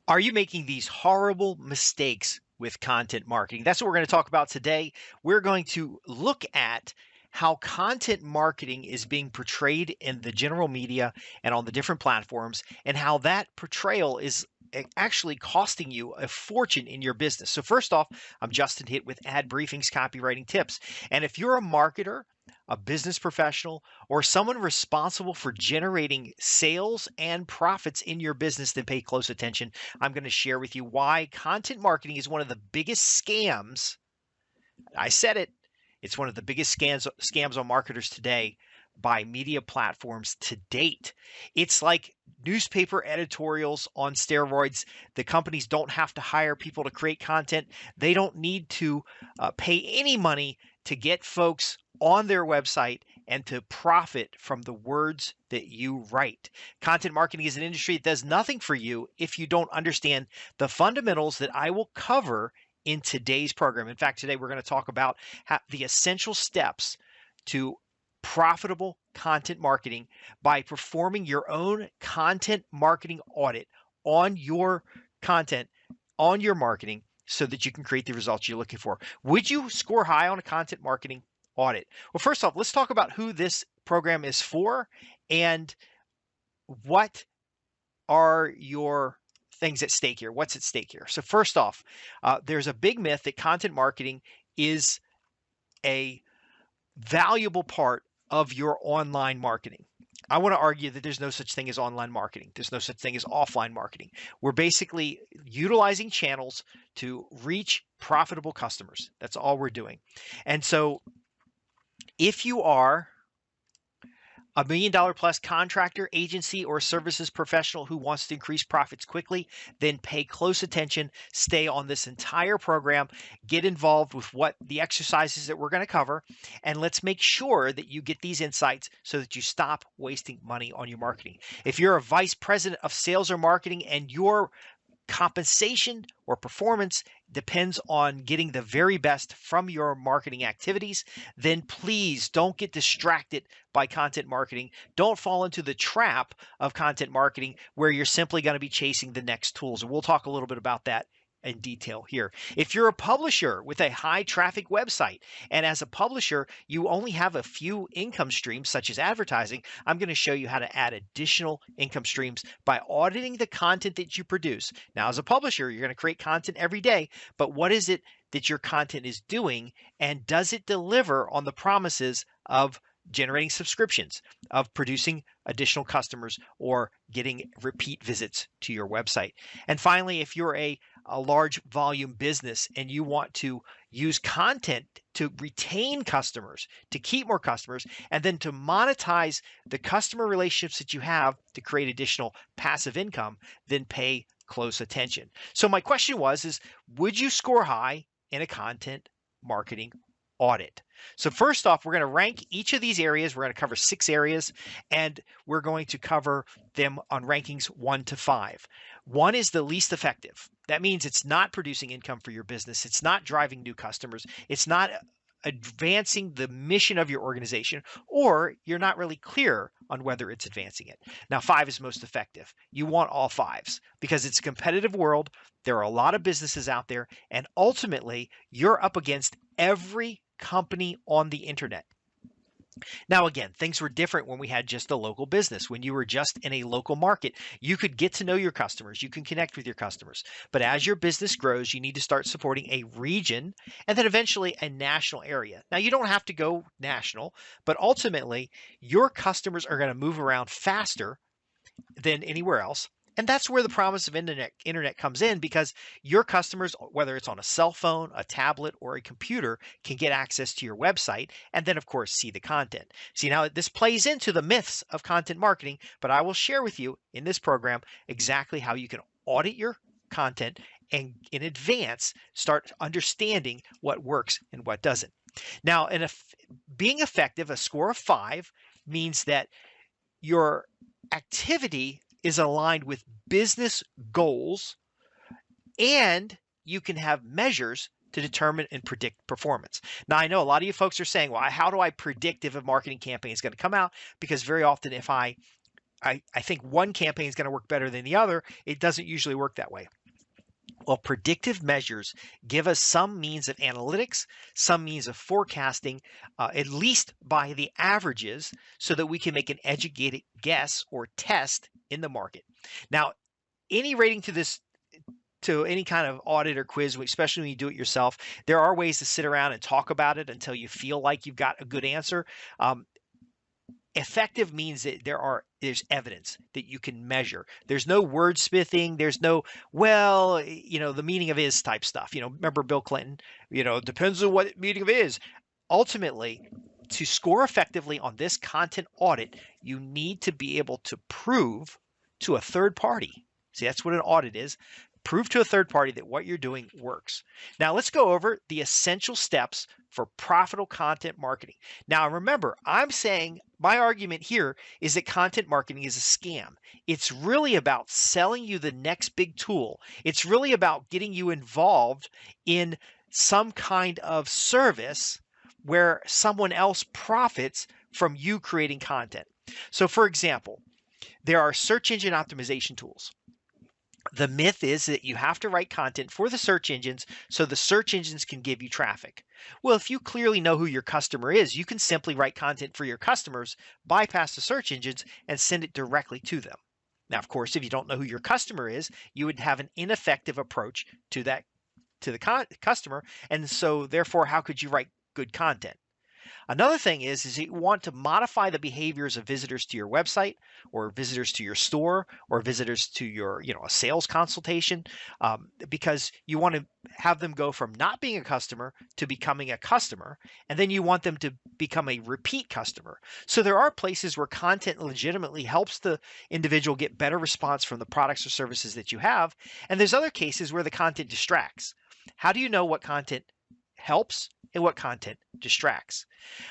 Are you making these horrible mistakes with content marketing? That's what we're going to talk about today. We're going to look at how content marketing is being portrayed in the general media and on the different platforms, and how that portrayal is actually costing you a fortune in your business. So, first off, I'm Justin Hitt with Ad Briefings Copywriting Tips. And if you're a marketer, a business professional, or someone responsible for generating sales and profits in your business, then pay close attention. I'm going to share with you why content marketing is one of the biggest scams. I said it. It's one of the biggest scams on marketers today by media platforms to date. It's like newspaper editorials on steroids. The companies don't have to hire people to create content. They don't need to pay any money to get folks on their website and to profit from the words that you write. Content marketing is an industry that does nothing for you if you don't understand the fundamentals that I will cover in today's program. In fact, today we're going to talk about the essential steps to profitable content marketing by performing your own content marketing audit on your content, on your marketing, so that you can create the results you're looking for. Would you score high on a content marketing audit? Well, first off, let's talk about who this program is for and what are your things at stake here. What's at stake here? So first off, there's a big myth that content marketing is a valuable part of your online marketing. I want to argue that there's no such thing as online marketing. There's no such thing as offline marketing. We're basically utilizing channels to reach profitable customers. That's all we're doing. And so if you are a $1 million plus contractor, agency, or services professional who wants to increase profits quickly, then pay close attention, stay on this entire program, get involved with what the exercises that we're going to cover, and let's make sure that you get these insights so that you stop wasting money on your marketing. If you're a vice president of sales or marketing and your compensation or performance depends on getting the very best from your marketing activities, then please don't get distracted by content marketing. Don't fall into the trap of content marketing where you're simply going to be chasing the next tools. And we'll talk a little bit about that in detail here. If you're a publisher with a high traffic website, and as a publisher, you only have a few income streams such as advertising, I'm going to show you how to add additional income streams by auditing the content that you produce. Now, as a publisher, you're going to create content every day, but what is it that your content is doing, and does it deliver on the promises of generating subscriptions, of producing additional customers, or getting repeat visits to your website? And finally, if you're a large volume business and you want to use content to retain customers, to keep more customers, and then to monetize the customer relationships that you have to create additional passive income, then pay close attention. So my question is, would you score high in a content marketing audit? So first off, we're going to rank each of these areas. We're going to cover 6 areas, and we're going to cover them on rankings 1 to 5. 1 is the least effective. That means it's not producing income for your business. It's not driving new customers. It's not advancing the mission of your organization, or you're not really clear on whether it's advancing it. Now, 5 is most effective. You want all 5s because it's a competitive world. There are a lot of businesses out there, and ultimately, you're up against every company on the internet. Now, again, things were different when we had just a local business. When you were just in a local market, you could get to know your customers. You can connect with your customers. But as your business grows, you need to start supporting a region and then eventually a national area. Now, you don't have to go national, but ultimately, your customers are going to move around faster than anywhere else. And that's where the promise of internet comes in, because your customers, whether it's on a cell phone, a tablet, or a computer, can get access to your website and then, of course, see the content. See, now this plays into the myths of content marketing, but I will share with you in this program exactly how you can audit your content and in advance start understanding what works and what doesn't. Now, being effective, a score of 5 means that your activity is aligned with business goals, and you can have measures to determine and predict performance. Now, I know a lot of you folks are saying, well, how do I predict if a marketing campaign is going to come out? Because very often if I think one campaign is going to work better than the other, it doesn't usually work that way. Well, predictive measures give us some means of analytics, some means of forecasting, at least by the averages, so that we can make an educated guess or test in the market. Now, any rating to any kind of audit or quiz, especially when you do it yourself, there are ways to sit around and talk about it until you feel like you've got a good answer. Effective means that there's evidence that you can measure. There's no wordsmithing. There's no, well, the meaning of is type stuff. Remember Bill Clinton, depends on what meaning of is. Ultimately, to score effectively on this content audit, you need to be able to prove to a third party. See, that's what an audit is. Prove to a third party that what you're doing works. Now, let's go over the essential steps for profitable content marketing. Now, remember, I'm saying my argument here is that content marketing is a scam. It's really about selling you the next big tool. It's really about getting you involved in some kind of service where someone else profits from you creating content. So, for example, there are search engine optimization tools. The myth is that you have to write content for the search engines so the search engines can give you traffic. Well, if you clearly know who your customer is, you can simply write content for your customers, bypass the search engines, and send it directly to them. Now, of course, if you don't know who your customer is, you would have an ineffective approach to the customer, and so therefore, how could you write good content? Another thing is you want to modify the behaviors of visitors to your website or visitors to your store or visitors to your, a sales consultation, because you want to have them go from not being a customer to becoming a customer, and then you want them to become a repeat customer. So there are places where content legitimately helps the individual get better response from the products or services that you have, and there's other cases where the content distracts. How do you know what content helps and what content distracts?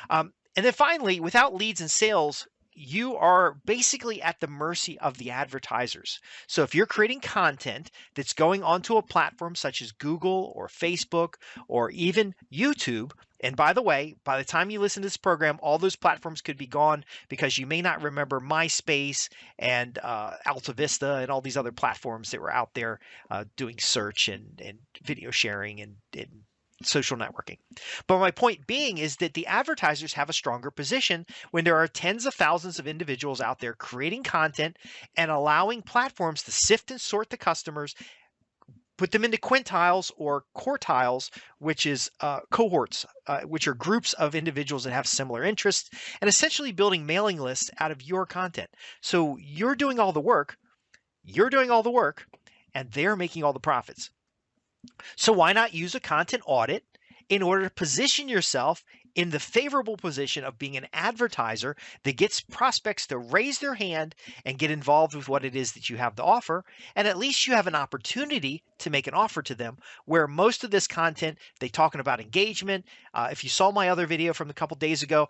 And then finally, without leads and sales, you are basically at the mercy of the advertisers. So if you're creating content that's going onto a platform such as Google or Facebook or even YouTube, and by the way, by the time you listen to this program, all those platforms could be gone because you may not remember MySpace and Alta Vista and all these other platforms that were out there doing search and video sharing and social networking. But my point being is that the advertisers have a stronger position when there are tens of thousands of individuals out there creating content and allowing platforms to sift and sort the customers, put them into quintiles or quartiles, which is cohorts, which are groups of individuals that have similar interests, and essentially building mailing lists out of your content. So you're doing all the work, and they're making all the profits. So why not use a content audit in order to position yourself in the favorable position of being an advertiser that gets prospects to raise their hand and get involved with what it is that you have to offer? And at least you have an opportunity to make an offer to them, where most of this content, they talking about engagement. If you saw my other video from a couple days ago,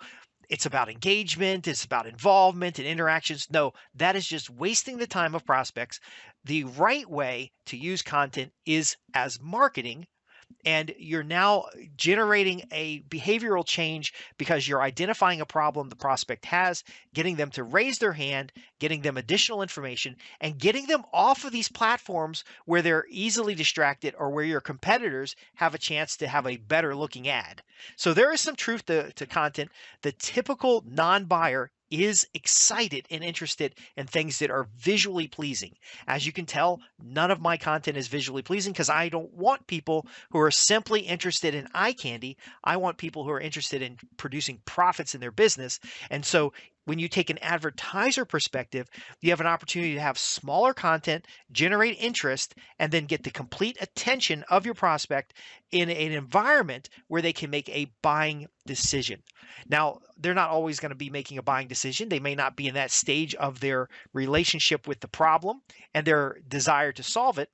it's about engagement, it's about involvement and interactions. No, that is just wasting the time of prospects. The right way to use content is as marketing, and you're now generating a behavioral change because you're identifying a problem the prospect has, getting them to raise their hand, getting them additional information, and getting them off of these platforms where they're easily distracted or where your competitors have a chance to have a better looking ad. So there is some truth to content. The typical non-buyer is excited and interested in things that are visually pleasing. As you can tell, none of my content is visually pleasing because I don't want people who are simply interested in eye candy. I want people who are interested in producing profits in their business. And so when you take an advertiser perspective, you have an opportunity to have smaller content, generate interest, and then get the complete attention of your prospect in an environment where they can make a buying decision. Now, they're not always going to be making a buying decision. They may not be in that stage of their relationship with the problem and their desire to solve it.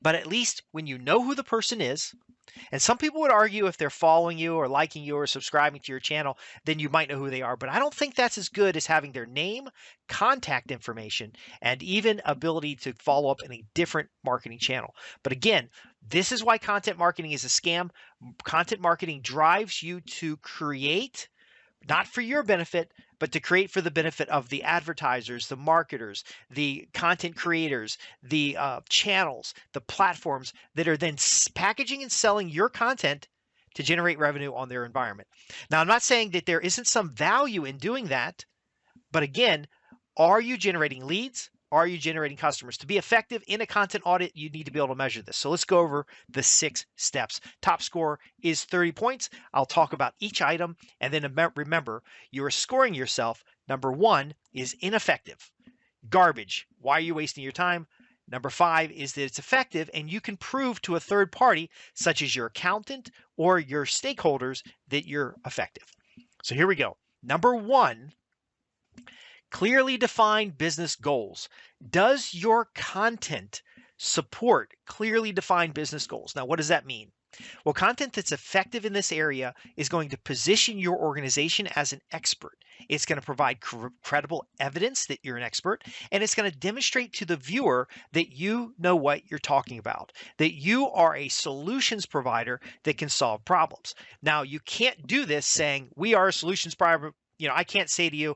But at least when you know who the person is, and some people would argue if they're following you or liking you or subscribing to your channel, then you might know who they are. But I don't think that's as good as having their name, contact information, and even ability to follow up in a different marketing channel. But again, this is why content marketing is a scam. Content marketing drives you to create, not for your benefit, but to create for the benefit of the advertisers, the marketers, the content creators, the channels, the platforms that are then packaging and selling your content to generate revenue on their environment. Now, I'm not saying that there isn't some value in doing that, but again, are you generating leads? Are you generating customers? To be effective in a content audit, you need to be able to measure this. So let's go over the 6 steps. Top score is 30 points. I'll talk about each item. And then remember, you are scoring yourself. Number 1 is ineffective. Garbage. Why are you wasting your time? Number 5 is that it's effective and you can prove to a third party, such as your accountant or your stakeholders, that you're effective. So here we go. Number 1, clearly defined business goals. Does your content support clearly defined business goals? Now, what does that mean? Well, content that's effective in this area is going to position your organization as an expert. It's going to provide credible evidence that you're an expert, and it's going to demonstrate to the viewer that you know what you're talking about, that you are a solutions provider that can solve problems. Now, you can't do this saying, we are a solutions provider. I can't say to you,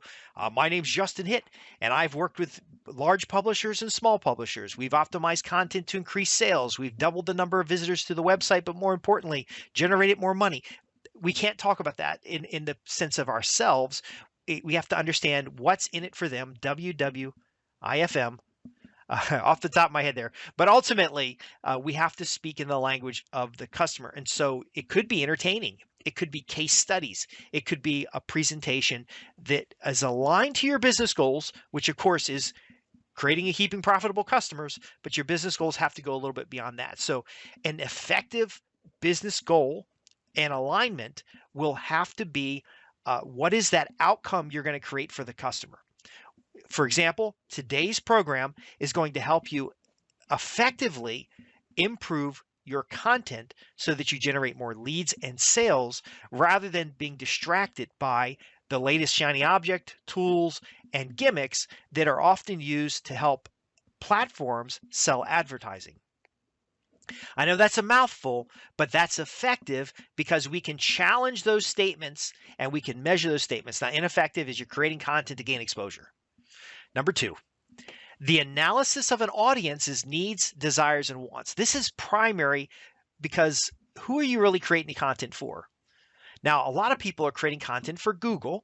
my name's Justin Hitt, and I've worked with large publishers and small publishers. We've optimized content to increase sales. We've doubled the number of visitors to the website, but more importantly, generated more money. We can't talk about that in the sense of ourselves. We have to understand what's in it for them, WWIFM, off the top of my head there. But ultimately, we have to speak in the language of the customer. And so it could be entertaining. It could be case studies. It could be a presentation that is aligned to your business goals, which of course is creating and keeping profitable customers, but your business goals have to go a little bit beyond that. So an effective business goal and alignment will have to be what is that outcome you're going to create for the customer. For example, today's program is going to help you effectively improve your content so that you generate more leads and sales rather than being distracted by the latest shiny object, tools, and gimmicks that are often used to help platforms sell advertising. I know that's a mouthful, but that's effective because we can challenge those statements and we can measure those statements. Now, ineffective is you're creating content to gain exposure. Number 2, the analysis of an audience's needs, desires, and wants. This is primary because who are you really creating the content for? Now, a lot of people are creating content for Google,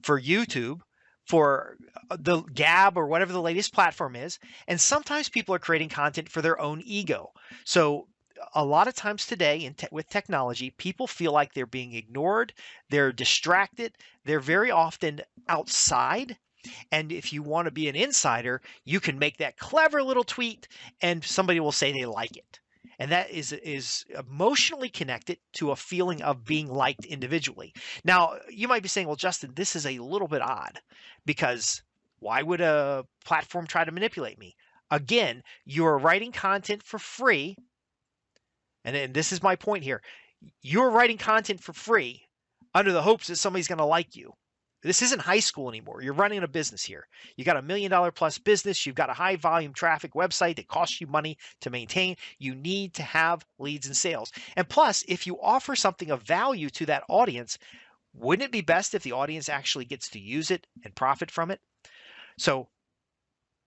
for YouTube, for the Gab or whatever the latest platform is. And sometimes people are creating content for their own ego. So a lot of times today with technology, people feel like they're being ignored. They're distracted. They're very often outside. And if you want to be an insider, you can make that clever little tweet and somebody will say they like it. And that is emotionally connected to a feeling of being liked individually. Now, you might be saying, well, Justin, this is a little bit odd because why would a platform try to manipulate me? Again, you're writing content for free. And this is my point here. You're writing content for free under the hopes that somebody's going to like you. This isn't high school anymore. You're running a business here. You got $1 million plus business. You've got a high volume traffic website that costs you money to maintain. You need to have leads and sales. And plus, if you offer something of value to that audience, wouldn't it be best if the audience actually gets to use it and profit from it? So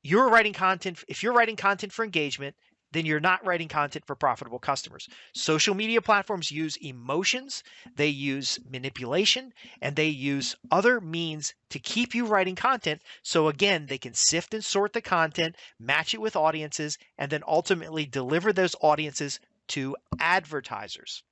you're writing content. If you're writing content for engagement, then you're not writing content for profitable customers. Social media platforms use emotions, they use manipulation, and they use other means to keep you writing content. So again, they can sift and sort the content, match it with audiences, and then ultimately deliver those audiences to advertisers.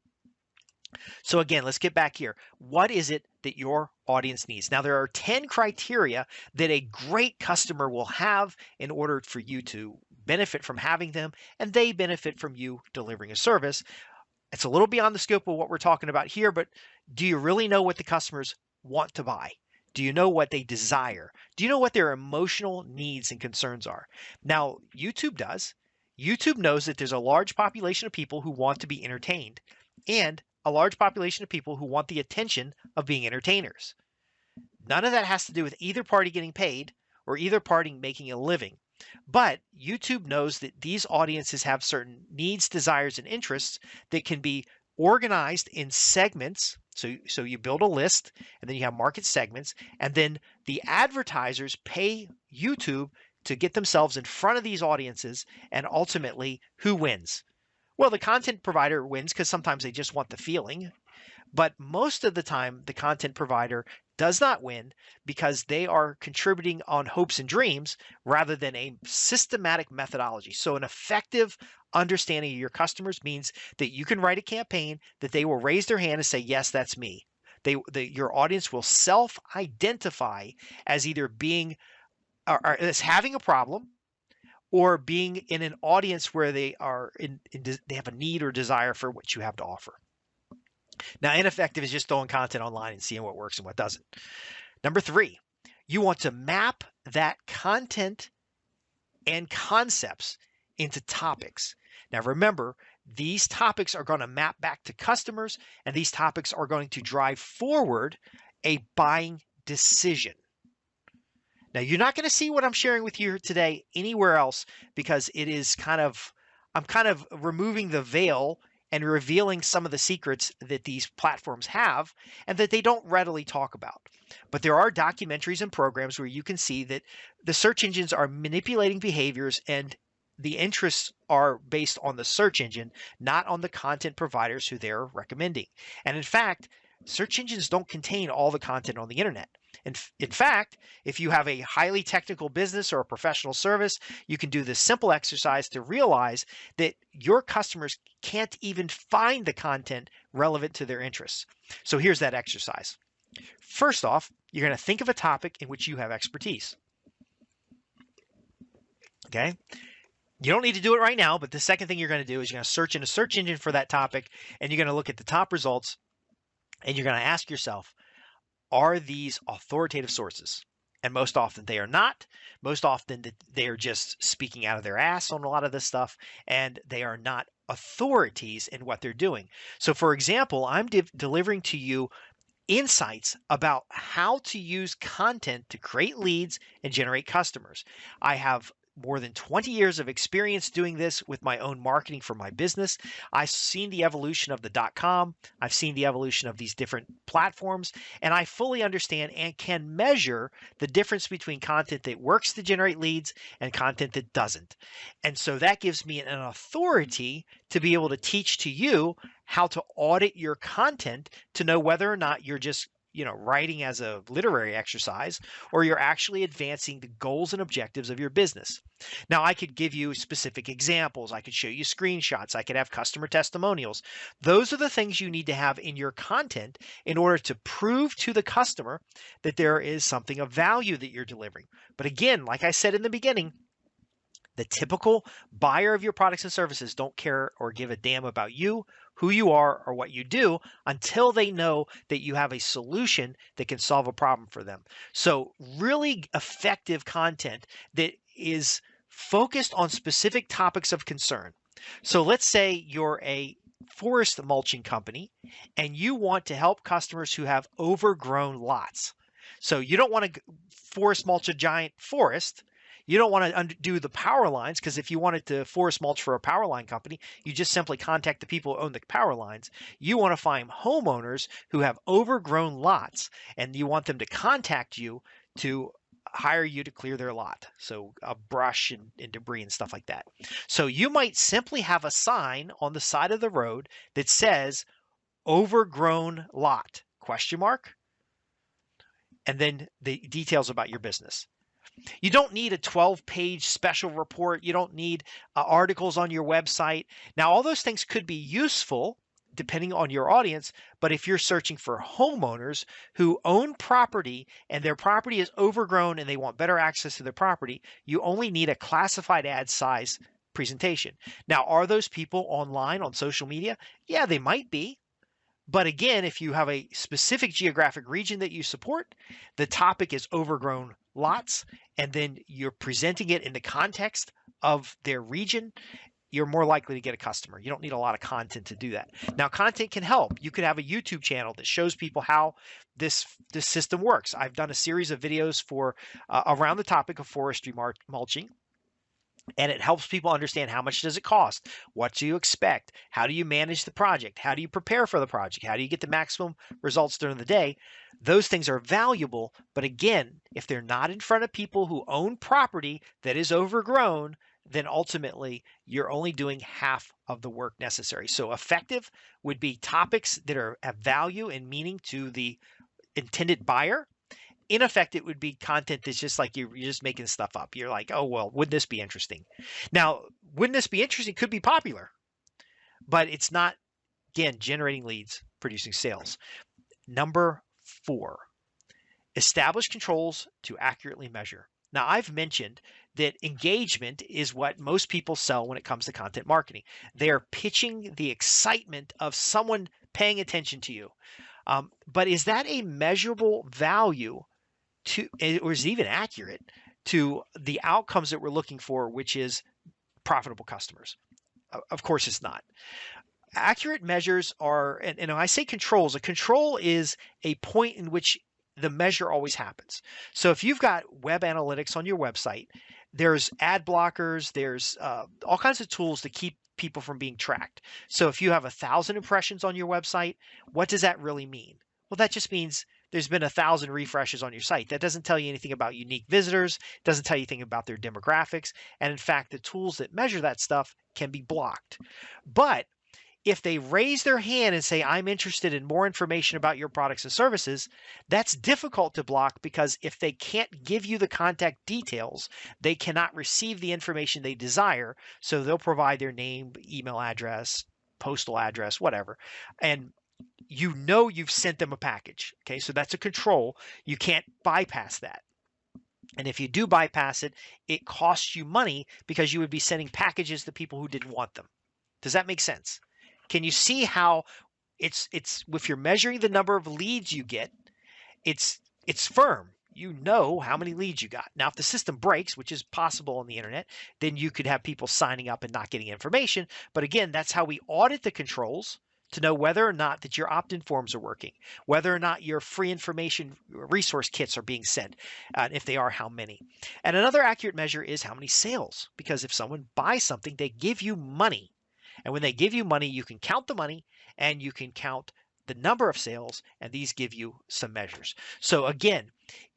So again, let's get back here. What is it that your audience needs? Now, there are 10 criteria that a great customer will have in order for you to benefit from having them, and they benefit from you delivering a service. It's a little beyond the scope of what we're talking about here, but do you really know what the customers want to buy? Do you know what they desire? Do you know what their emotional needs and concerns are? Now, YouTube does. YouTube knows that there's a large population of people who want to be entertained and a large population of people who want the attention of being entertainers. None of that has to do with either party getting paid or either party making a living. But YouTube knows that these audiences have certain needs, desires, and interests that can be organized in segments. So you build a list, and then you have market segments, and then the advertisers pay YouTube to get themselves in front of these audiences, and ultimately, who wins? Well, the content provider wins because sometimes they just want the feeling. But most of the time, the content provider does not win because they are contributing on hopes and dreams rather than a systematic methodology. So, an effective understanding of your customers means that you can write a campaign that they will raise their hand and say, yes, that's me. Your audience will self-identify as either being or as having a problem or being in an audience where they are they have a need or desire for what you have to offer. Now, ineffective is just throwing content online and seeing what works and what doesn't. Number 3, you want to map that content and concepts into topics. Now, remember, these topics are going to map back to customers, and these topics are going to drive forward a buying decision. Now, you're not going to see what I'm sharing with you today anywhere else because I'm kind of removing the veil and revealing some of the secrets that these platforms have and that they don't readily talk about. But there are documentaries and programs where you can see that the search engines are manipulating behaviors and the interests are based on the search engine, not on the content providers who they're recommending. And in fact, search engines don't contain all the content on the internet. In fact, if you have a highly technical business or a professional service, you can do this simple exercise to realize that your customers can't even find the content relevant to their interests. So here's that exercise. First off, you're going to think of a topic in which you have expertise. Okay? You don't need to do it right now, but the second thing you're going to do is you're going to search in a search engine for that topic, and you're going to look at the top results, and you're going to ask yourself, are these authoritative sources? And most often they are not. Most often they are just speaking out of their ass on a lot of this stuff, and they are not authorities in what they're doing. So for example, I'm delivering to you insights about how to use content to create leads and generate customers. I have more than 20 years of experience doing this with my own marketing for my business. I've seen the evolution of the .com. I've seen the evolution of these different platforms, and I fully understand and can measure the difference between content that works to generate leads and content that doesn't. And so that gives me an authority to be able to teach to you how to audit your content to know whether or not you're just writing as a literary exercise, or you're actually advancing the goals and objectives of your business. Now, I could give you specific examples. I could show you screenshots. I could have customer testimonials. Those are the things you need to have in your content in order to prove to the customer that there is something of value that you're delivering. But again, like I said in the beginning, the typical buyer of your products and services don't care or give a damn about you, who you are, or what you do until they know that you have a solution that can solve a problem for them. So really effective content that is focused on specific topics of concern. So let's say you're a forest mulching company and you want to help customers who have overgrown lots. So you don't want to forest mulch a giant forest. You don't want to undo the power lines, because if you wanted to forest mulch for a power line company, you just simply contact the people who own the power lines. You want to find homeowners who have overgrown lots, and you want them to contact you to hire you to clear their lot. So brush and debris and stuff like that. So you might simply have a sign on the side of the road that says overgrown lot, ? And then the details about your business. You don't need a 12-page special report. You don't need articles on your website. Now, all those things could be useful depending on your audience, but if you're searching for homeowners who own property and their property is overgrown and they want better access to their property, you only need a classified ad size presentation. Now, are those people online on social media? Yeah, they might be. But again, if you have a specific geographic region that you support, the topic is overgrown lots, and then you're presenting it in the context of their region, you're more likely to get a customer. You don't need a lot of content to do that. Now, content can help. You could have a YouTube channel that shows people how this system works. I've done a series of videos for around the topic of forestry mulching. And it helps people understand how much does it cost? What do you expect? How do you manage the project? How do you prepare for the project? How do you get the maximum results during the day? Those things are valuable. But again, if they're not in front of people who own property that is overgrown, then ultimately you're only doing half of the work necessary. So effective would be topics that are of value and meaning to the intended buyer. Ineffective would be content that's just like you're just making stuff up. You're like, oh, well, wouldn't this be interesting? Now, wouldn't this be interesting? Could be popular, but it's not, again, generating leads, producing sales. Number 4, establish controls to accurately measure. Now, I've mentioned that engagement is what most people sell when it comes to content marketing. They're pitching the excitement of someone paying attention to you. But is that a measurable value to, or is it even accurate to the outcomes that we're looking for, which is profitable customers? Of course, it's not. Accurate measures are, and I say controls, a control is a point in which the measure always happens. So if you've got web analytics on your website, there's ad blockers, there's all kinds of tools to keep people from being tracked. So if you have 1,000 impressions on your website, what does that really mean? Well, that just means there's been 1,000 refreshes on your site. That doesn't tell you anything about unique visitors, doesn't tell you anything about their demographics. And in fact, the tools that measure that stuff can be blocked. But if they raise their hand and say, I'm interested in more information about your products and services, that's difficult to block, because if they can't give you the contact details, they cannot receive the information they desire. So they'll provide their name, email address, postal address, whatever. And you know you've sent them a package. Okay, so that's a control. You can't bypass that. And if you do bypass it, it costs you money, because you would be sending packages to people who didn't want them. Does that make sense? Can you see how it's if you're measuring the number of leads you get, it's firm. You know how many leads you got. Now, if the system breaks, which is possible on the internet, then you could have people signing up and not getting information. But again, that's how we audit the controls to know whether or not that your opt-in forms are working, whether or not your free information resource kits are being sent, and if they are, how many. And another accurate measure is how many sales, because if someone buys something, they give you money. And when they give you money, you can count the money and you can count the number of sales, and these give you some measures. So again,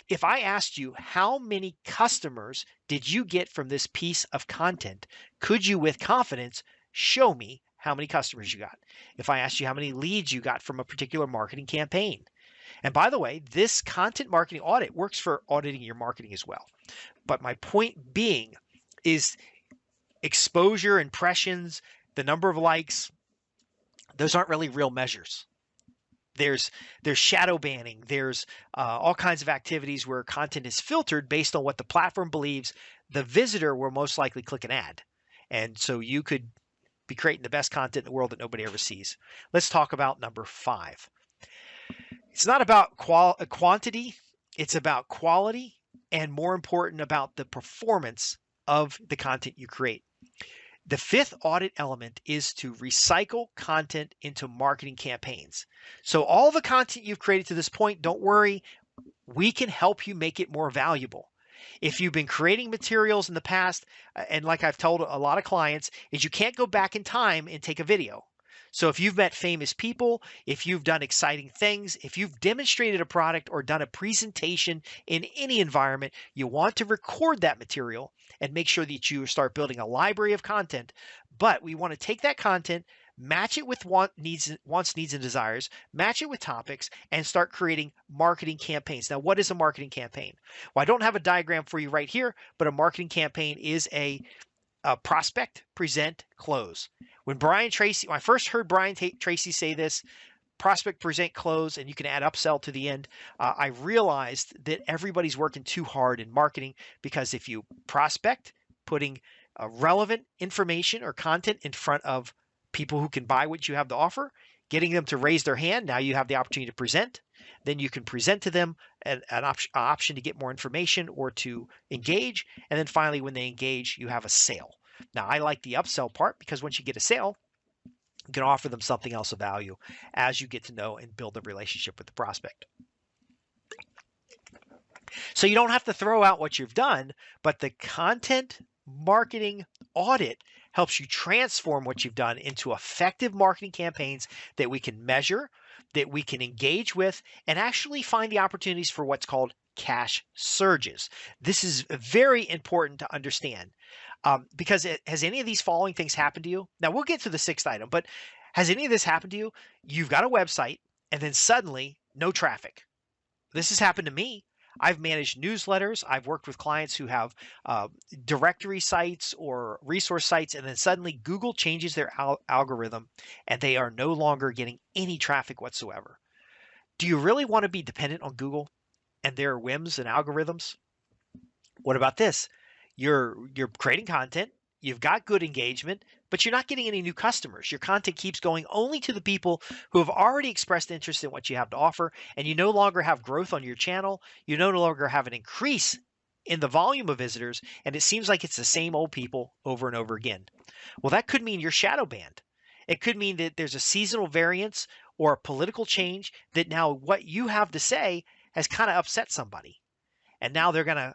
if I asked you how many customers did you get from this piece of content, could you with confidence show me how many customers you got? If I asked you how many leads you got from a particular marketing campaign. And by the way, this content marketing audit works for auditing your marketing as well. But my point being is exposure, impressions, the number of likes, those aren't really real measures. There's shadow banning. There's all kinds of activities where content is filtered based on what the platform believes the visitor will most likely click an ad. And so you could be creating the best content in the world that nobody ever sees. Let's talk about number 5. It's not about quantity. It's about quality, and more important, about the performance of the content you create. The 5th audit element is to recycle content into marketing campaigns. So all the content you've created to this point, don't worry, we can help you make it more valuable. If you've been creating materials in the past, and like I've told a lot of clients, is you can't go back in time and take a video. So if you've met famous people, if you've done exciting things, if you've demonstrated a product or done a presentation in any environment, you want to record that material and make sure that you start building a library of content. But we want to take that content, match it with wants, needs, and desires, match it with topics, and start creating marketing campaigns. Now, what is a marketing campaign? Well, I don't have a diagram for you right here, but a marketing campaign is a prospect, present, close. When I first heard Brian Tracy say this, prospect, present, close, and you can add upsell to the end, I realized that everybody's working too hard in marketing, because if you prospect, putting relevant information or content in front of people who can buy what you have to offer, getting them to raise their hand, now you have the opportunity to present. Then you can present to them an option to get more information or to engage. And then finally, when they engage, you have a sale. Now, I like the upsell part, because once you get a sale, you can offer them something else of value as you get to know and build a relationship with the prospect. So you don't have to throw out what you've done, but the content marketing audit helps you transform what you've done into effective marketing campaigns that we can measure, that we can engage with, and actually find the opportunities for what's called cash surges. This is very important to understand because has any of these following things happened to you? Now, we'll get to the sixth item, but has any of this happened to you? You've got a website and then suddenly no traffic. This has happened to me. I've managed newsletters. I've worked with clients who have directory sites or resource sites, and then suddenly Google changes their algorithm and they are no longer getting any traffic whatsoever. Do you really want to be dependent on Google and their whims and algorithms? What about this? You're creating content, you've got good engagement, but you're not getting any new customers. Your content keeps going only to the people who have already expressed interest in what you have to offer, and you no longer have growth on your channel. You no longer have an increase in the volume of visitors, and it seems like it's the same old people over and over again. Well, that could mean you're shadow banned. It could mean that there's a seasonal variance or a political change that now what you have to say has kind of upset somebody, and now they're gonna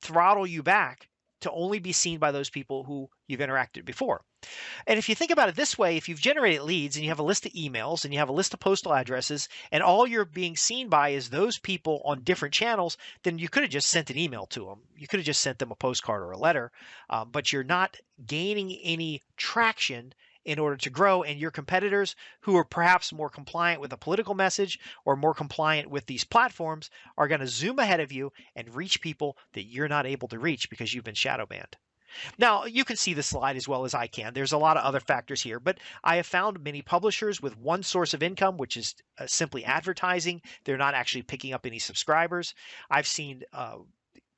throttle you back to only be seen by those people who you've interacted before. And if you think about it this way, if you've generated leads and you have a list of emails and you have a list of postal addresses and all you're being seen by is those people on different channels, then you could have just sent an email to them. You could have just sent them a postcard or a letter, but you're not gaining any traction in order to grow. And your competitors who are perhaps more compliant with a political message or more compliant with these platforms are going to zoom ahead of you and reach people that you're not able to reach because you've been shadow banned. Now, you can see the slide as well as I can. There's a lot of other factors here, but I have found many publishers with one source of income, which is simply advertising. They're not actually picking up any subscribers. I've seen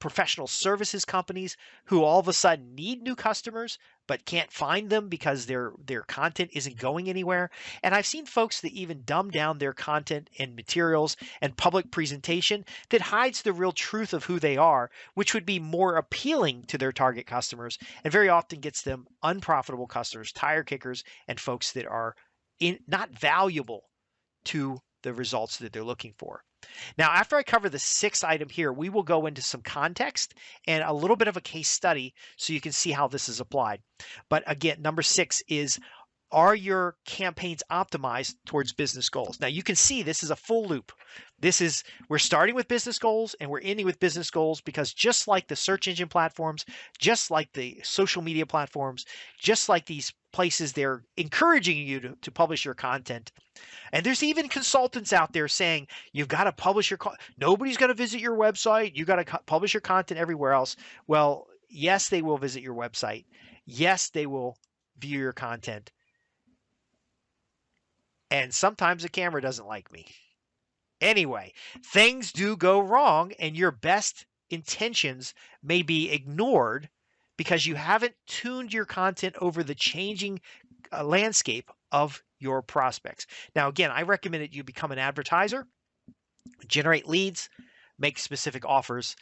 professional services companies who all of a sudden need new customers but can't find them because their content isn't going anywhere. And I've seen folks that even dumb down their content and materials and public presentation that hides the real truth of who they are, which would be more appealing to their target customers and very often gets them unprofitable customers, tire kickers, and folks that are not valuable to the results that they're looking for. Now, after I cover the sixth item here, we will go into some context and a little bit of a case study so you can see how this is applied. But again, number six is, are your campaigns optimized towards business goals? Now, you can see this is a full loop. We're starting with business goals and we're ending with business goals because just like the search engine platforms, just like the social media platforms, just like these places, they're encouraging you to publish your content. And there's even consultants out there saying you've got to publish nobody's going to visit your website. You got to publish your content everywhere else. Well, yes, they will visit your website. Yes, they will view your content. And sometimes the camera doesn't like me. Anyway, things do go wrong and your best intentions may be ignored because you haven't tuned your content over the changing landscape of your prospects. Now, again, I recommend that you become an advertiser, generate leads, make specific offers,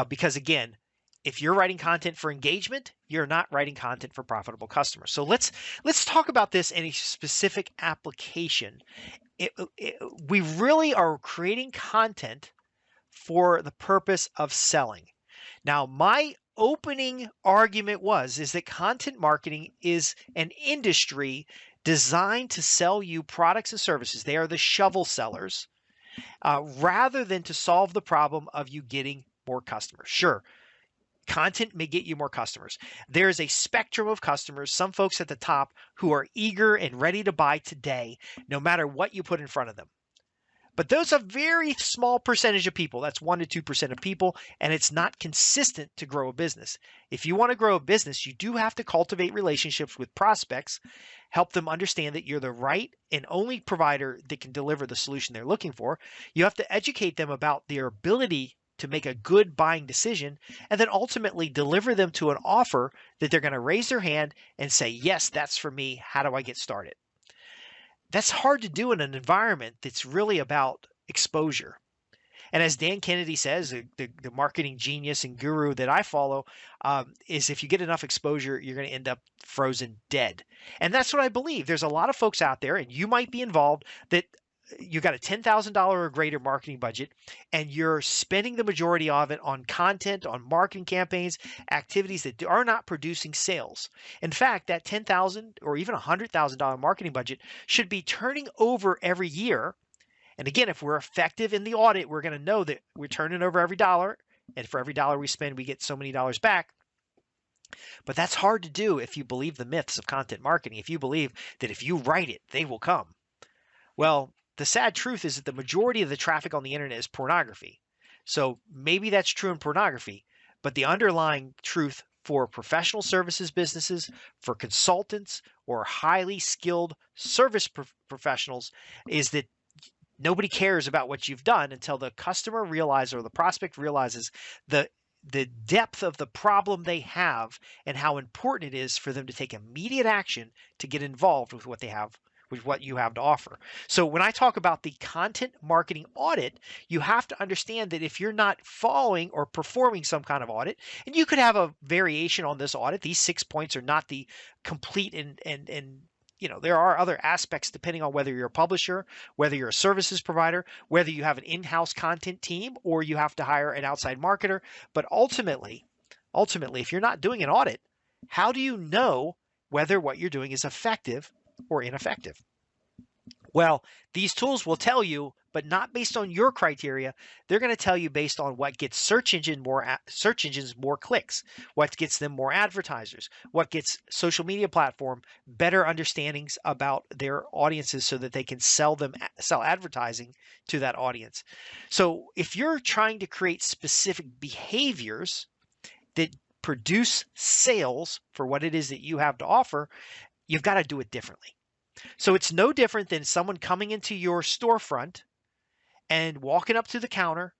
because again, if you're writing content for engagement, you're not writing content for profitable customers. So let's talk about this in a specific application. We really are creating content for the purpose of selling. Now, my opening argument is that content marketing is an industry designed to sell you products and services. They are the shovel sellers, rather than to solve the problem of you getting more customers. Sure, content may get you more customers. There is a spectrum of customers, some folks at the top who are eager and ready to buy today, no matter what you put in front of them. But those are a very small percentage of people. That's 1% to 2% of people, and it's not consistent to grow a business. If you want to grow a business, you do have to cultivate relationships with prospects, help them understand that you're the right and only provider that can deliver the solution they're looking for. You have to educate them about their ability to make a good buying decision, and then ultimately deliver them to an offer that they're going to raise their hand and say, yes, that's for me. How do I get started? That's hard to do in an environment that's really about exposure. And as Dan Kennedy says, the marketing genius and guru that I follow, is if you get enough exposure, you're going to end up frozen dead. And that's what I believe. There's a lot of folks out there, and you might be involved, that you got a $10,000 or greater marketing budget, and you're spending the majority of it on content, on marketing campaigns, activities that are not producing sales. In fact, that $10,000 or even $100,000 marketing budget should be turning over every year. And again, if we're effective in the audit, we're going to know that we're turning over every dollar. And for every dollar we spend, we get so many dollars back. But that's hard to do if you believe the myths of content marketing. If you believe that if you write it, they will come. Well, the sad truth is that the majority of the traffic on the internet is pornography. So maybe that's true in pornography, but the underlying truth for professional services businesses, for consultants, or highly skilled service professionals is that nobody cares about what you've done until the customer realizes or the prospect realizes the depth of the problem they have and how important it is for them to take immediate action to get involved with what they have, with what you have to offer. So when I talk about the content marketing audit, you have to understand that if you're not following or performing some kind of audit, and you could have a variation on this audit, these 6 points are not the complete and there are other aspects depending on whether you're a publisher, whether you're a services provider, whether you have an in-house content team, or you have to hire an outside marketer. But ultimately, if you're not doing an audit, how do you know whether what you're doing is effective or ineffective? Well, these tools will tell you, but not based on your criteria. They're going to tell you based on what gets search engines more clicks, what gets them more advertisers, what gets social media platform better understandings about their audiences so that they can sell advertising to that audience. So if you're trying to create specific behaviors that produce sales for what it is that you have to offer, you've got to do it differently. So it's no different than someone coming into your storefront and walking up to the counter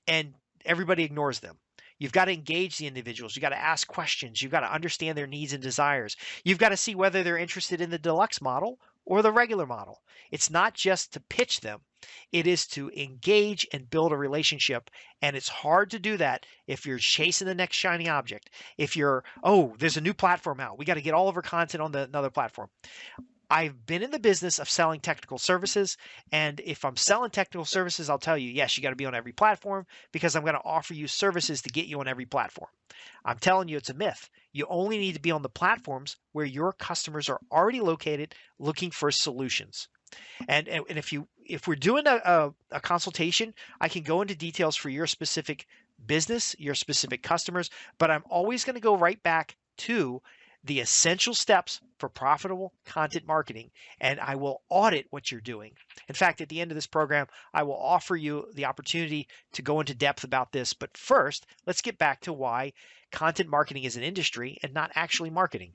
and everybody ignores them. You've got to engage the individuals. You've got to ask questions. You've got to understand their needs and desires. You've got to see whether they're interested in the deluxe model or the regular model. It's not just to pitch them. It is to engage and build a relationship. And it's hard to do that if you're chasing the next shiny object. If you're, oh, there's a new platform out. We got to get all of our content on another platform. I've been in the business of selling technical services. And if I'm selling technical services, I'll tell you, yes, you got to be on every platform because I'm going to offer you services to get you on every platform. I'm telling you, it's a myth. You only need to be on the platforms where your customers are already located looking for solutions. And if we're doing a consultation, I can go into details for your specific business, your specific customers, but I'm always going to go right back to the essential steps for profitable content marketing, and I will audit what you're doing. In fact, at the end of this program, I will offer you the opportunity to go into depth about this. But first, let's get back to why content marketing is an industry and not actually marketing.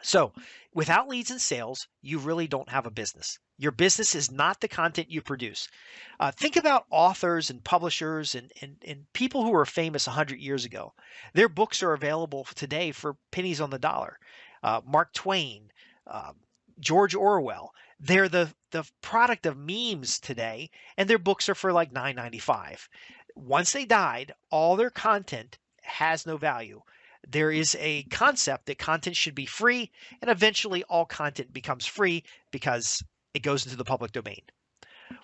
So without leads and sales, you really don't have a business. Your business is not the content you produce. Think about authors and publishers and people who were famous 100 years ago. Their books are available today for pennies on the dollar. Mark Twain, George Orwell, they're the product of memes today, and their books are for like $9.95. Once they died, all their content has no value. There is a concept that content should be free, and eventually all content becomes free because it goes into the public domain.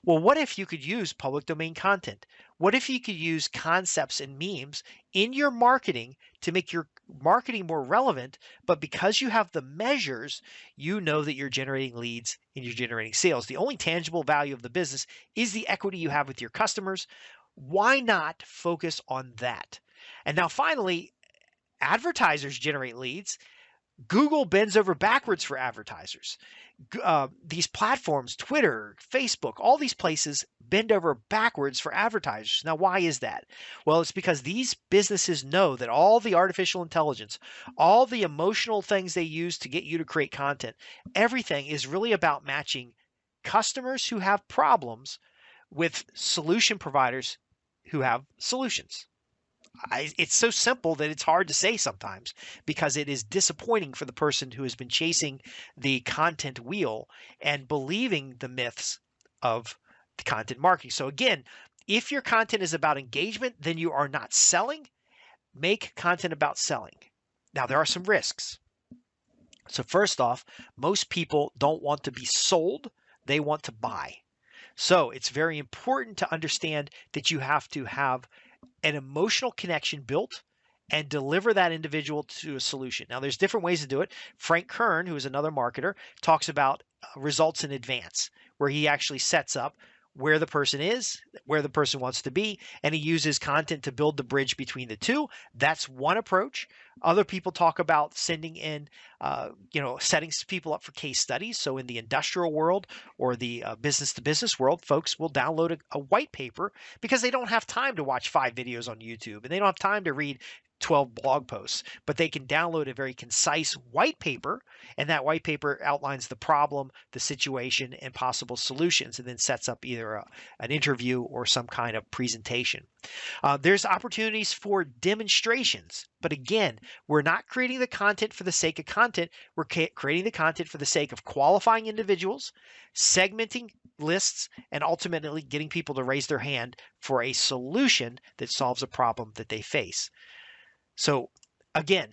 Well, what if you could use public domain content? What if you could use concepts and memes in your marketing to make your marketing more relevant, but because you have the measures, you know that you're generating leads and you're generating sales. The only tangible value of the business is the equity you have with your customers. Why not focus on that? And now finally, advertisers generate leads. Google bends over backwards for advertisers. These platforms, Twitter, Facebook, all these places bend over backwards for advertisers. Now, why is that? Well, it's because these businesses know that all the artificial intelligence, all the emotional things they use to get you to create content, everything is really about matching customers who have problems with solution providers who have solutions. It's so simple that it's hard to say sometimes because it is disappointing for the person who has been chasing the content wheel and believing the myths of the content marketing. So again, if your content is about engagement, then you are not selling. Make content about selling. Now, there are some risks. So first off, most people don't want to be sold. They want to buy. So it's very important to understand that you have to have an emotional connection built and deliver that individual to a solution. Now, there's different ways to do it. Frank Kern, who is another marketer, talks about results in advance, where he actually sets up where the person is, where the person wants to be, and he uses content to build the bridge between the two. That's one approach. Other people talk about sending in, setting people up for case studies. So in the industrial world or the business to business world, folks will download a white paper because they don't have time to watch 5 videos on YouTube and they don't have time to read 12 blog posts, but they can download a very concise white paper, and that white paper outlines the problem, the situation, and possible solutions, and then sets up either an interview or some kind of presentation. There's opportunities for demonstrations, but again, we're not creating the content for the sake of content. We're creating the content for the sake of qualifying individuals, segmenting lists, and ultimately getting people to raise their hand for a solution that solves a problem that they face. So again,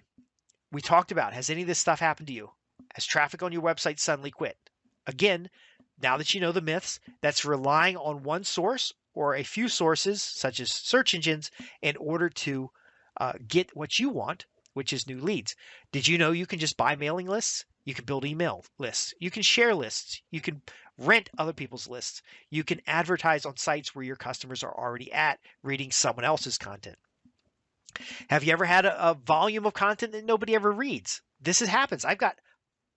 we talked about, has any of this stuff happened to you? Has traffic on your website suddenly quit? Again, now that you know the myths, that's relying on one source or a few sources, such as search engines, in order to get what you want, which is new leads. Did you know you can just buy mailing lists? You can build email lists. You can share lists. You can rent other people's lists. You can advertise on sites where your customers are already at, reading someone else's content. Have you ever had a volume of content that nobody ever reads? This happens. I've got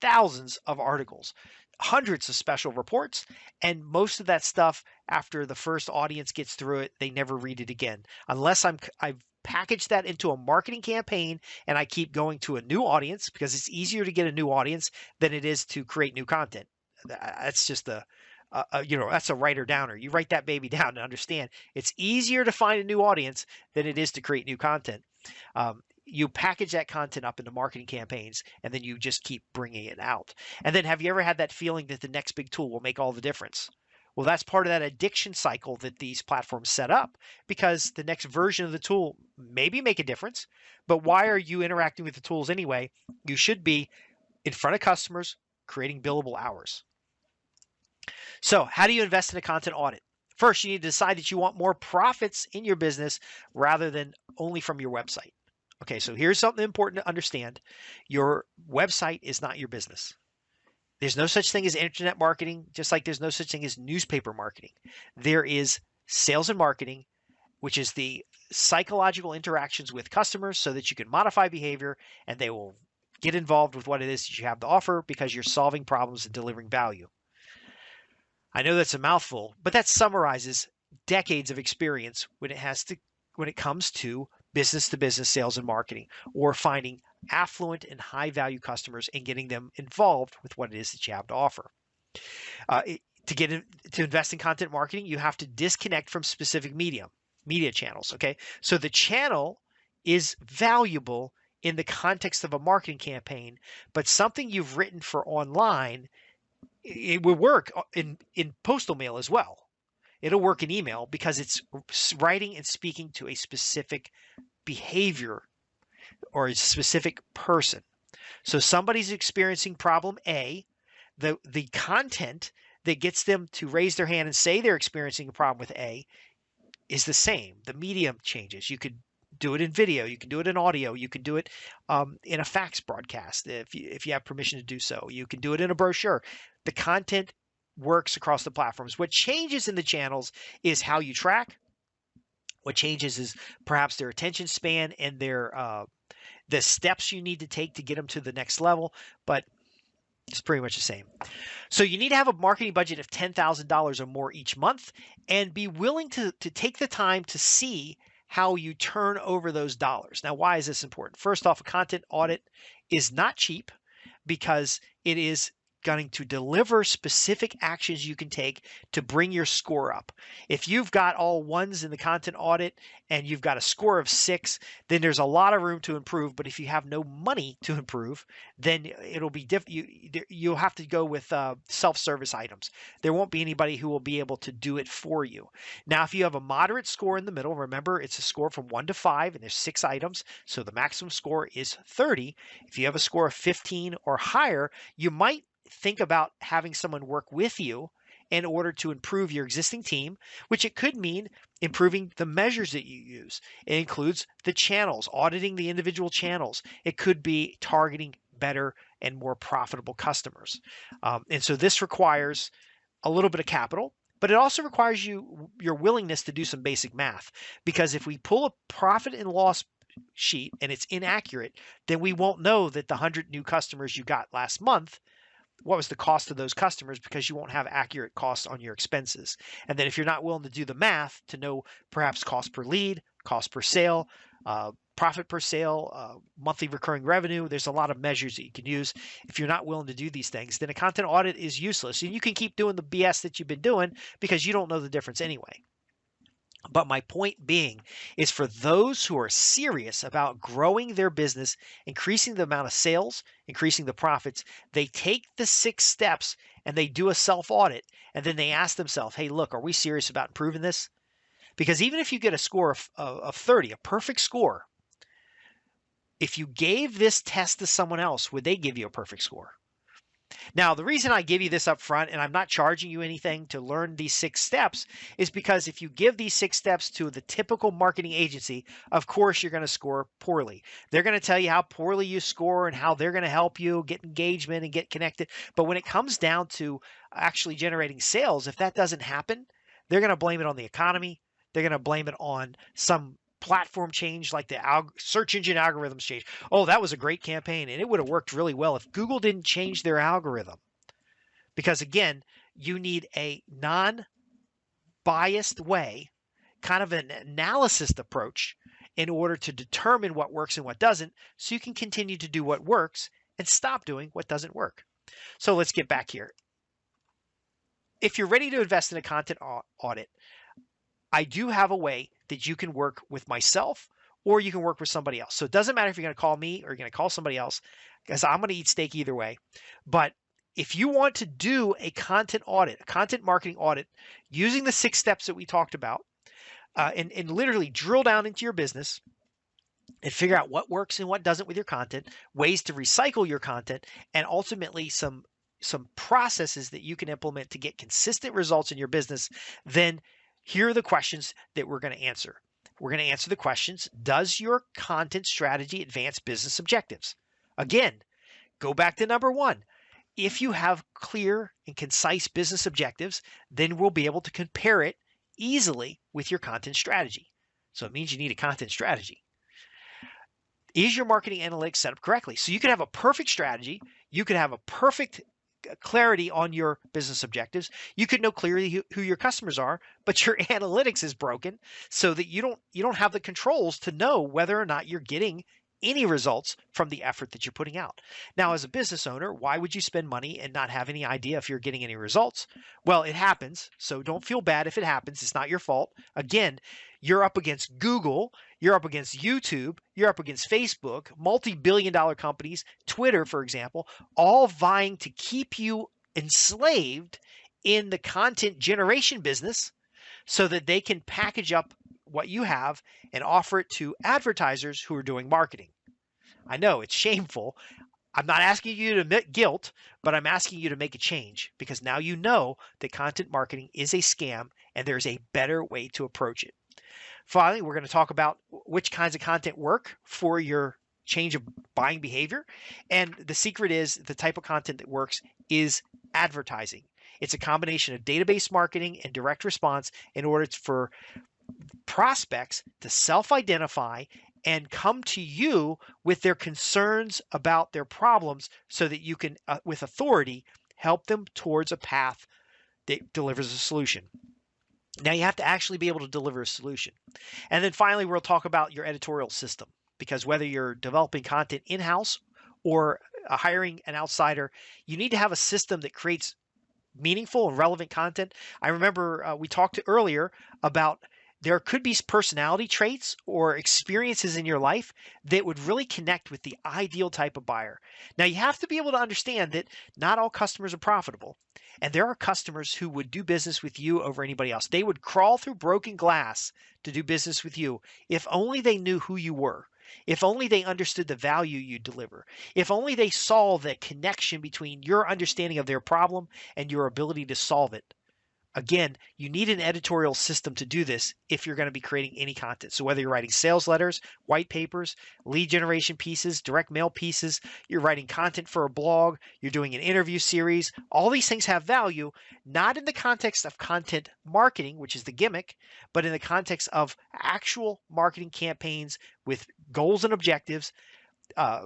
thousands of articles, hundreds of special reports, and most of that stuff, after the first audience gets through it, they never read it again. Unless I've packaged that into a marketing campaign and I keep going to a new audience, because it's easier to get a new audience than it is to create new content. That's just that's a writer downer. You write that baby down to understand it's easier to find a new audience than it is to create new content. You package that content up into marketing campaigns, and then you just keep bringing it out. And then, have you ever had that feeling that the next big tool will make all the difference? Well, that's part of that addiction cycle that these platforms set up, because the next version of the tool maybe make a difference, but why are you interacting with the tools anyway? You should be in front of customers creating billable hours. So how do you invest in a content audit? First, you need to decide that you want more profits in your business rather than only from your website. Okay, so here's something important to understand. Your website is not your business. There's no such thing as internet marketing, just like there's no such thing as newspaper marketing. There is sales and marketing, which is the psychological interactions with customers so that you can modify behavior and they will get involved with what it is that you have to offer because you're solving problems and delivering value. I know that's a mouthful, but that summarizes decades of experience when it comes to business sales and marketing, or finding affluent and high value customers and getting them involved with what it is that you have to offer. To invest in content marketing, you have to disconnect from specific media channels. Okay, so the channel is valuable in the context of a marketing campaign, but something you've written for online, it will work in postal mail as well. It'll work in email because it's writing and speaking to a specific behavior or a specific person. So somebody's experiencing problem A, the content that gets them to raise their hand and say they're experiencing a problem with A is the same. The medium changes. You could do it in video. You can do it in audio. You can do it in a fax broadcast if you have permission to do so. You can do it in a brochure. The content works across the platforms. What changes in the channels is how you track. What changes is perhaps their attention span and the steps you need to take to get them to the next level, but it's pretty much the same. So you need to have a marketing budget of $10,000 or more each month and be willing to take the time to see how you turn over those dollars. Now, why is this important? First off, a content audit is not cheap because it is going to deliver specific actions you can take to bring your score up. If you've got all ones in the content audit and you've got a score of 6, then there's a lot of room to improve. But if you have no money to improve, then it'll be you'll have to go with self-service items. There won't be anybody who will be able to do it for you. Now, if you have a moderate score in the middle, remember it's a score from 1 to 5 and there's 6 items. So the maximum score is 30. If you have a score of 15 or higher, you might think about having someone work with you in order to improve your existing team, which it could mean improving the measures that you use. It includes the channels, auditing the individual channels. It could be targeting better and more profitable customers. And so this requires a little bit of capital, but it also requires your willingness to do some basic math. Because if we pull a profit and loss sheet and it's inaccurate, then we won't know that the 100 new customers you got last month, what was the cost of those customers, because you won't have accurate costs on your expenses. And then if you're not willing to do the math to know perhaps cost per lead, cost per sale, profit per sale, monthly recurring revenue, there's a lot of measures that you can use. If you're not willing to do these things, then a content audit is useless. And you can keep doing the BS that you've been doing because you don't know the difference anyway. But my point being is, for those who are serious about growing their business, increasing the amount of sales, increasing the profits, they take the 6 steps and they do a self-audit. And then they ask themselves, hey, look, are we serious about improving this? Because even if you get a score of 30, a perfect score, if you gave this test to someone else, would they give you a perfect score? Now, the reason I give you this up front, and I'm not charging you anything to learn these 6 steps, is because if you give these 6 steps to the typical marketing agency, of course, you're going to score poorly. They're going to tell you how poorly you score and how they're going to help you get engagement and get connected. But when it comes down to actually generating sales, if that doesn't happen, they're going to blame it on the economy. They're going to blame it on some platform change, like the search engine algorithms change. Oh, that was a great campaign, and it would have worked really well if Google didn't change their algorithm. Because again, you need a non-biased way, kind of an analysis approach, in order to determine what works and what doesn't, so you can continue to do what works and stop doing what doesn't work. So let's get back here. If you're ready to invest in a content audit, I do have a way that you can work with myself, or you can work with somebody else. So it doesn't matter if you're going to call me or you're going to call somebody else, because I'm going to eat steak either way. But if you want to do a content audit, a content marketing audit, using the 6 steps that we talked about, and literally drill down into your business and figure out what works and what doesn't with your content, ways to recycle your content, and ultimately some processes that you can implement to get consistent results in your business, then here are the questions that we're going to answer. We're going to answer the questions: does your content strategy advance business objectives? Again, go back to number 1. If you have clear and concise business objectives, then we'll be able to compare it easily with your content strategy. So it means you need a content strategy. Is your marketing analytics set up correctly? So you could have a perfect strategy. You could have a perfect clarity on your business objectives. You could know clearly who your customers are, but your analytics is broken, so that you don't have the controls to know whether or not you're getting any results from the effort that you're putting out. Now, as a business owner, why would you spend money and not have any idea if you're getting any results? Well, it happens, so don't feel bad if it happens. It's not your fault. Again, you're up against Google, you're up against YouTube, you're up against Facebook, multi-billion-dollar companies, Twitter, for example, all vying to keep you enslaved in the content generation business so that they can package up what you have and offer it to advertisers who are doing marketing. I know it's shameful. I'm not asking you to admit guilt, but I'm asking you to make a change, because now you know that content marketing is a scam and there's a better way to approach it. Finally, we're going to talk about which kinds of content work for your change of buying behavior. And the secret is, the type of content that works is advertising. It's a combination of database marketing and direct response in order for prospects to self-identify and come to you with their concerns about their problems, so that you can, with authority, help them towards a path that delivers a solution. Now, you have to actually be able to deliver a solution. And then finally, we'll talk about your editorial system, because whether you're developing content in-house or hiring an outsider, you need to have a system that creates meaningful and relevant content. I remember we talked earlier about there could be personality traits or experiences in your life that would really connect with the ideal type of buyer. Now, you have to be able to understand that not all customers are profitable. And there are customers who would do business with you over anybody else. They would crawl through broken glass to do business with you if only they knew who you were, if only they understood the value you deliver, if only they saw the connection between your understanding of their problem and your ability to solve it. Again, you need an editorial system to do this if you're going to be creating any content. So whether you're writing sales letters, white papers, lead generation pieces, direct mail pieces, you're writing content for a blog, you're doing an interview series, all these things have value, not in the context of content marketing, which is the gimmick, but in the context of actual marketing campaigns with goals and objectives,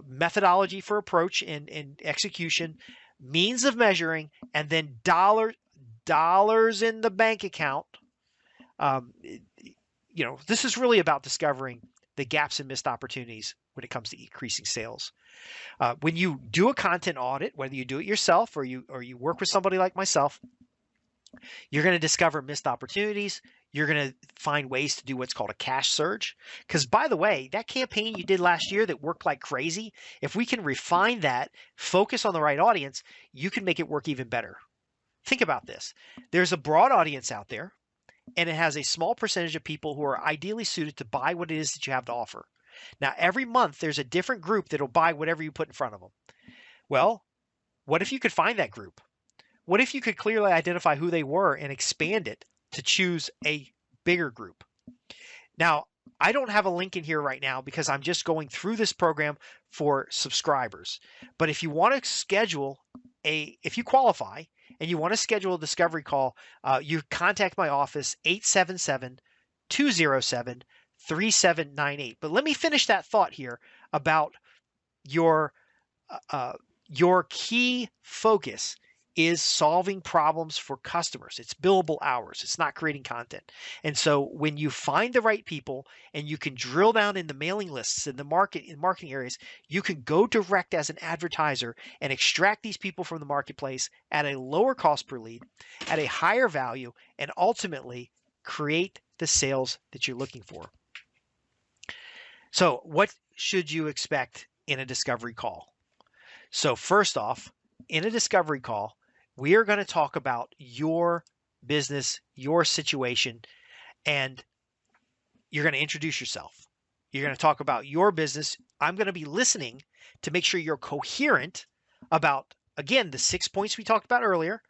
methodology for approach and execution, means of measuring, and then dollars in the bank account. This is really about discovering the gaps and missed opportunities when it comes to increasing sales. When you do a content audit, whether you do it yourself or you work with somebody like myself, you're going to discover missed opportunities. You're going to find ways to do what's called a cash surge. Because by the way, that campaign you did last year that worked like crazy, if we can refine that, focus on the right audience, you can make it work even better. Think about this. There's a broad audience out there, and it has a small percentage of people who are ideally suited to buy what it is that you have to offer. Now, every month, there's a different group that will buy whatever you put in front of them. Well, what if you could find that group? What if you could clearly identify who they were and expand it to choose a bigger group? Now, I don't have a link in here right now because I'm just going through this program for subscribers. But if you want to schedule if you qualify and you want to schedule a discovery call, you contact my office, 877-207-3798. But let me finish that thought here about your key focus is solving problems for customers. It's billable hours. It's not creating content. And so when you find the right people and you can drill down in the mailing lists in marketing areas, you can go direct as an advertiser and extract these people from the marketplace at a lower cost per lead, at a higher value, and ultimately create the sales that you're looking for. So what should you expect in a discovery call? So first off, in a discovery call, we are going to talk about your business, your situation, and you're going to introduce yourself. You're going to talk about your business. I'm going to be listening to make sure you're coherent about, again, the 6 points we talked about earlier.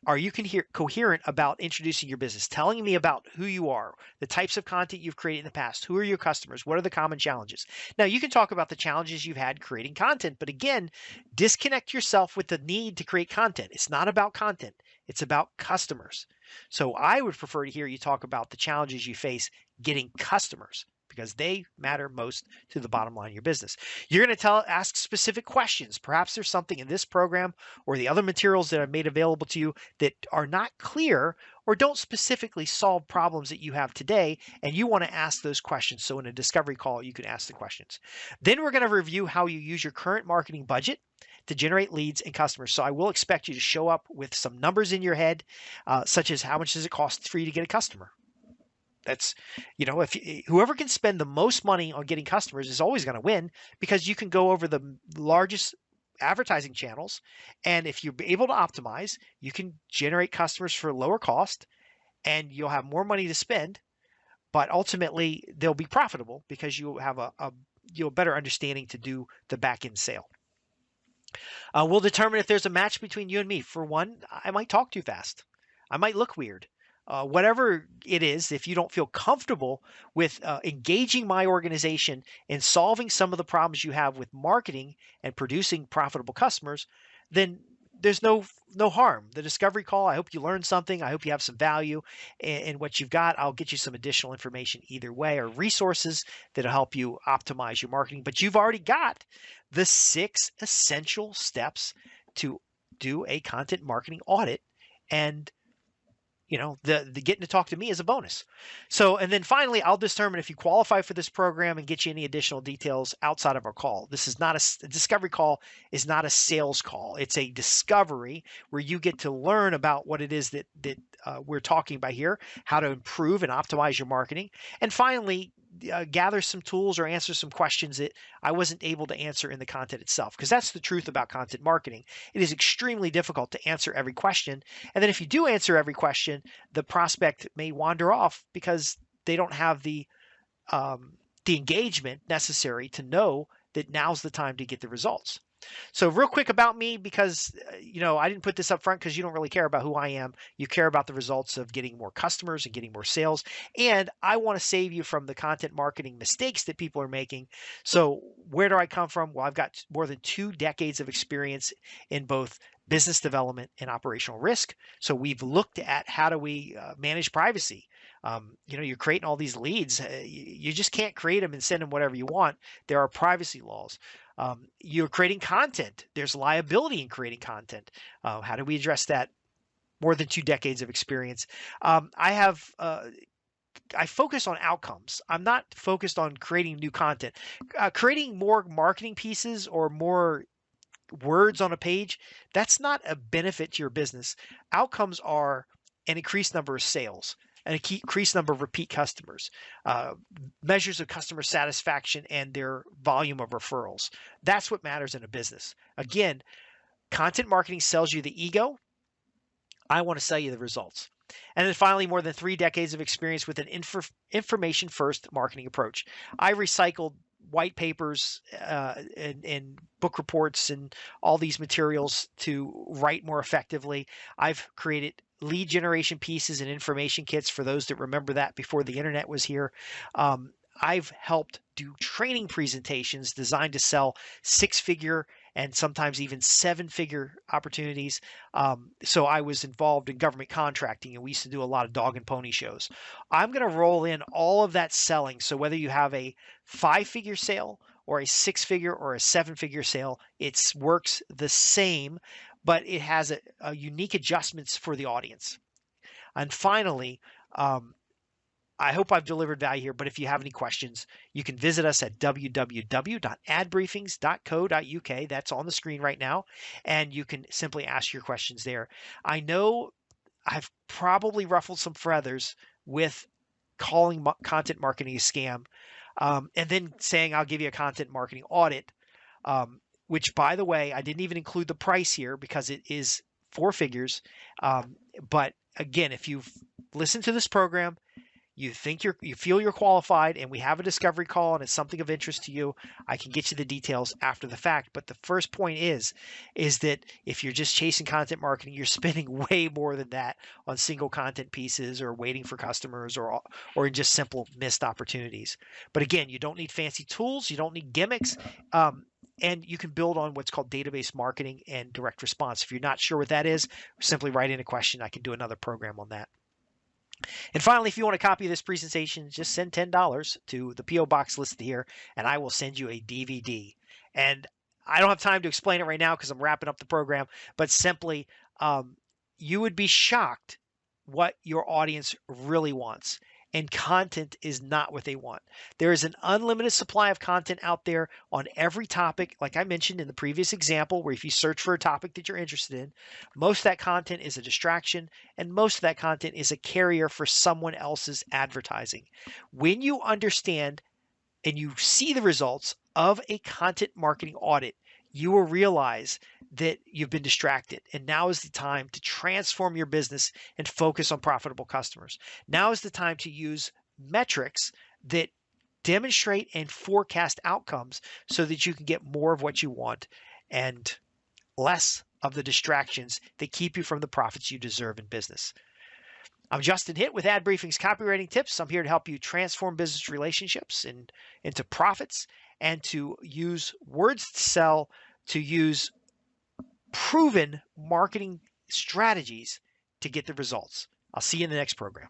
Are you coherent about introducing your business, telling me about who you are, the types of content you've created in the past, who are your customers, what are the common challenges? Now, you can talk about the challenges you've had creating content, but again, disconnect yourself with the need to create content. It's not about content. It's about customers. So I would prefer to hear you talk about the challenges you face getting customers, because they matter most to the bottom line of your business. You're going to ask specific questions. Perhaps there's something in this program or the other materials that I've made available to you that are not clear or don't specifically solve problems that you have today, and you want to ask those questions. So in a discovery call, you can ask the questions. Then we're going to review how you use your current marketing budget to generate leads and customers. So I will expect you to show up with some numbers in your head, such as how much does it cost for you to get a customer? That's, if whoever can spend the most money on getting customers is always going to win, because you can go over the largest advertising channels. And if you're able to optimize, you can generate customers for lower cost and you'll have more money to spend, but ultimately they'll be profitable because you'll have a better understanding to do the back end sale. We'll determine if there's a match between you and me. For one, I might talk too fast. I might look weird. Whatever it is, if you don't feel comfortable with engaging my organization and solving some of the problems you have with marketing and producing profitable customers, then there's no harm. The discovery call, I hope you learned something. I hope you have some value in what you've got. I'll get you some additional information either way, or resources that'll help you optimize your marketing. But you've already got the 6 essential steps to do a content marketing audit, and the getting to talk to me is a bonus. So, and then finally, I'll determine if you qualify for this program and get you any additional details outside of our call. This is not a discovery call, is not a sales call. It's a discovery where you get to learn about what it is that we're talking about here, how to improve and optimize your marketing. And finally, gather some tools or answer some questions that I wasn't able to answer in the content itself. Because that's the truth about content marketing. It is extremely difficult to answer every question. And then if you do answer every question, the prospect may wander off because they don't have the engagement necessary to know that now's the time to get the results. So real quick about me, because I didn't put this up front because you don't really care about who I am. You care about the results of getting more customers and getting more sales. And I want to save you from the content marketing mistakes that people are making. So where do I come from? Well, I've got more than 2 decades of experience in both business development and operational risk. So we've looked at how do we manage privacy. You're creating all these leads. You just can't create them and send them whatever you want. There are privacy laws. You're creating content. There's liability in creating content. How do we address that? More than 2 decades of experience. I focus on outcomes. I'm not focused on creating new content. Creating more marketing pieces or more words on a page, that's not a benefit to your business. Outcomes are an increased number of sales, an increased number of repeat customers, measures of customer satisfaction, and their volume of referrals. That's what matters in a business. Again, content marketing sells you the ego. I want to sell you the results. And then finally, more than 3 decades of experience with an information first marketing approach. I recycled white papers and book reports and all these materials to write more effectively. I've created lead generation pieces and information kits for those that remember that before the internet was here. I've helped do training presentations designed to sell 6-figure and sometimes even 7-figure opportunities. So I was involved in government contracting, and we used to do a lot of dog and pony shows. I'm going to roll in all of that selling. So whether you have a 5-figure sale or a 6-figure or a 7-figure sale, it works the same, but it has a unique adjustments for the audience. And finally, I hope I've delivered value here, but if you have any questions, you can visit us at www.adbriefings.co.uk. That's on the screen right now, and you can simply ask your questions there. I know I've probably ruffled some feathers with calling content marketing a scam, and then saying I'll give you a content marketing audit, which, by the way, I didn't even include the price here because it is 4 figures. But again, if you've listened to this program, you feel you're qualified, and we have a discovery call and it's something of interest to you, I can get you the details after the fact. But the first point is that if you're just chasing content marketing, you're spending way more than that on single content pieces or waiting for customers or just simple missed opportunities. But again, you don't need fancy tools. You don't need gimmicks. And you can build on what's called database marketing and direct response. If you're not sure what that is, simply write in a question. I can do another program on that. And finally, if you want a copy of this presentation, just send $10 to the P.O. Box listed here, and I will send you a DVD. And I don't have time to explain it right now because I'm wrapping up the program, but simply, you would be shocked what your audience really wants. And content is not what they want. There is an unlimited supply of content out there on every topic, like I mentioned in the previous example, where if you search for a topic that you're interested in, most of that content is a distraction, and most of that content is a carrier for someone else's advertising. When you understand and you see the results of a content marketing audit, you will realize that you've been distracted. And now is the time to transform your business and focus on profitable customers. Now is the time to use metrics that demonstrate and forecast outcomes so that you can get more of what you want and less of the distractions that keep you from the profits you deserve in business. I'm Justin Hitt with Ad Briefing's Copywriting Tips. I'm here to help you transform business relationships into profits and to use words to sell, to use proven marketing strategies to get the results. I'll see you in the next program.